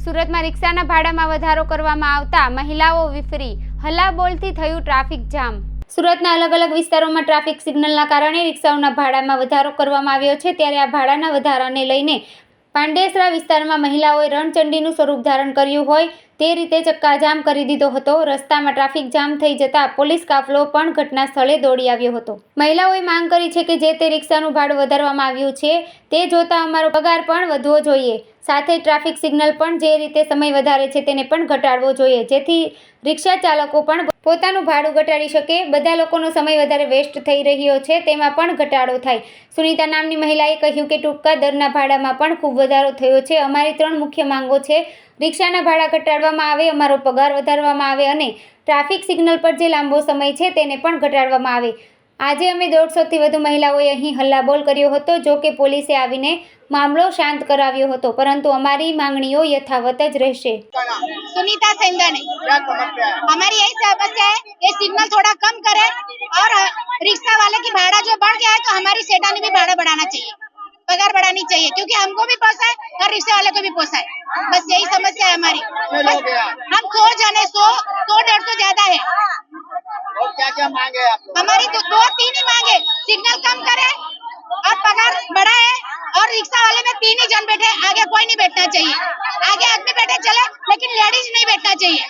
સુરતમાં રિક્ષાના ભાડામાં વધારો કરવામાં આવતા મહિલાઓ વિફરી, હલ્લાબોલથી થયું ટ્રાફિક જામ। સુરતના અલગ અલગ વિસ્તારોમાં ટ્રાફિક સિગ્નલના કારણે રિક્ષાઓના ભાડામાં વધારો કરવામાં આવ્યો છે। ત્યારે આ ભાડાના વધારાને લઈને પાંડેસરા વિસ્તારમાં મહિલાઓએ રણચંડીનું સ્વરૂપ ધારણ કર્યું હોય તે રીતે ચક્કાજામ કરી દીધો હતો। રસ્તામાં ટ્રાફિક જામ થઈ જતા પોલીસ કાફલો પણ ઘટના સ્થળે દોડી આવ્યો હતો। મહિલાઓએ માંગ કરી છે કે જે તે રિક્ષાનું ભાડું વધારવામાં આવ્યું છે તે જોતા અમારો પગાર પણ વધવો જોઈએ, સાથે ટ્રાફિક સિગ્નલ પણ જે રીતે સમય વધારે છે તેને પણ ઘટાડવો જોઈએ, જેથી રિક્ષા ચાલકો પણ પોતાનું ભાડું ઘટાડી શકે। બધા લોકોનો સમય વધારે વેસ્ટ થઈ રહ્યો છે તેમાં પણ ઘટાડો થાય। સુનિતા નામની મહિલાએ કહ્યું કે ટૂંકા દરના ભાડામાં પણ ખૂબ વધારો થયો છે। અમારી 3 મુખ્ય માંગો છે। રિક્ષાના ભાડા ઘટાડવામાં આવે, અમારો પગાર વધારવામાં આવે અને ટ્રાફિક સિગ્નલ પર જે લાંબો સમય છે તેને પણ ઘટાડવામાં આવે। આજે અમે 150થી વધુ મહિલાઓએ અહીં હલ્લાબોલ કર્યો હતો। જો કે પોલીસે આવીને मामलो शांत कराव्यो हतो, परंतु हमारी मांगणियों यथावत ज रहेशे। सुनीता सेंगन, क्या समस्या है? हमारी यही समस्या है कि सिग्नल थोड़ा कम करे और रिक्शा वाले की भाड़ा जो बढ़ गया है तो हमारी सेठा ने भी भाड़ा बढ़ाना चाहिए, पगार बढ़ानी चाहिए, क्योंकि हमको भी पोसाए और रिक्शा वाले को भी पोसाए। बस यही समस्या है हमारी। हम 100 जने 100-150 ज्यादा है। और क्या क्या मांगे आप? हमारी तो 2-3 ही मांगे, सिग्नल कम करे और पगार बढ़ाए और रिक्शा वाले में 3 ही जन बैठे, आगे कोई नहीं बैठना चाहिए। आगे आदमी बैठे चले लेकिन लेडीज नहीं बैठना चाहिए।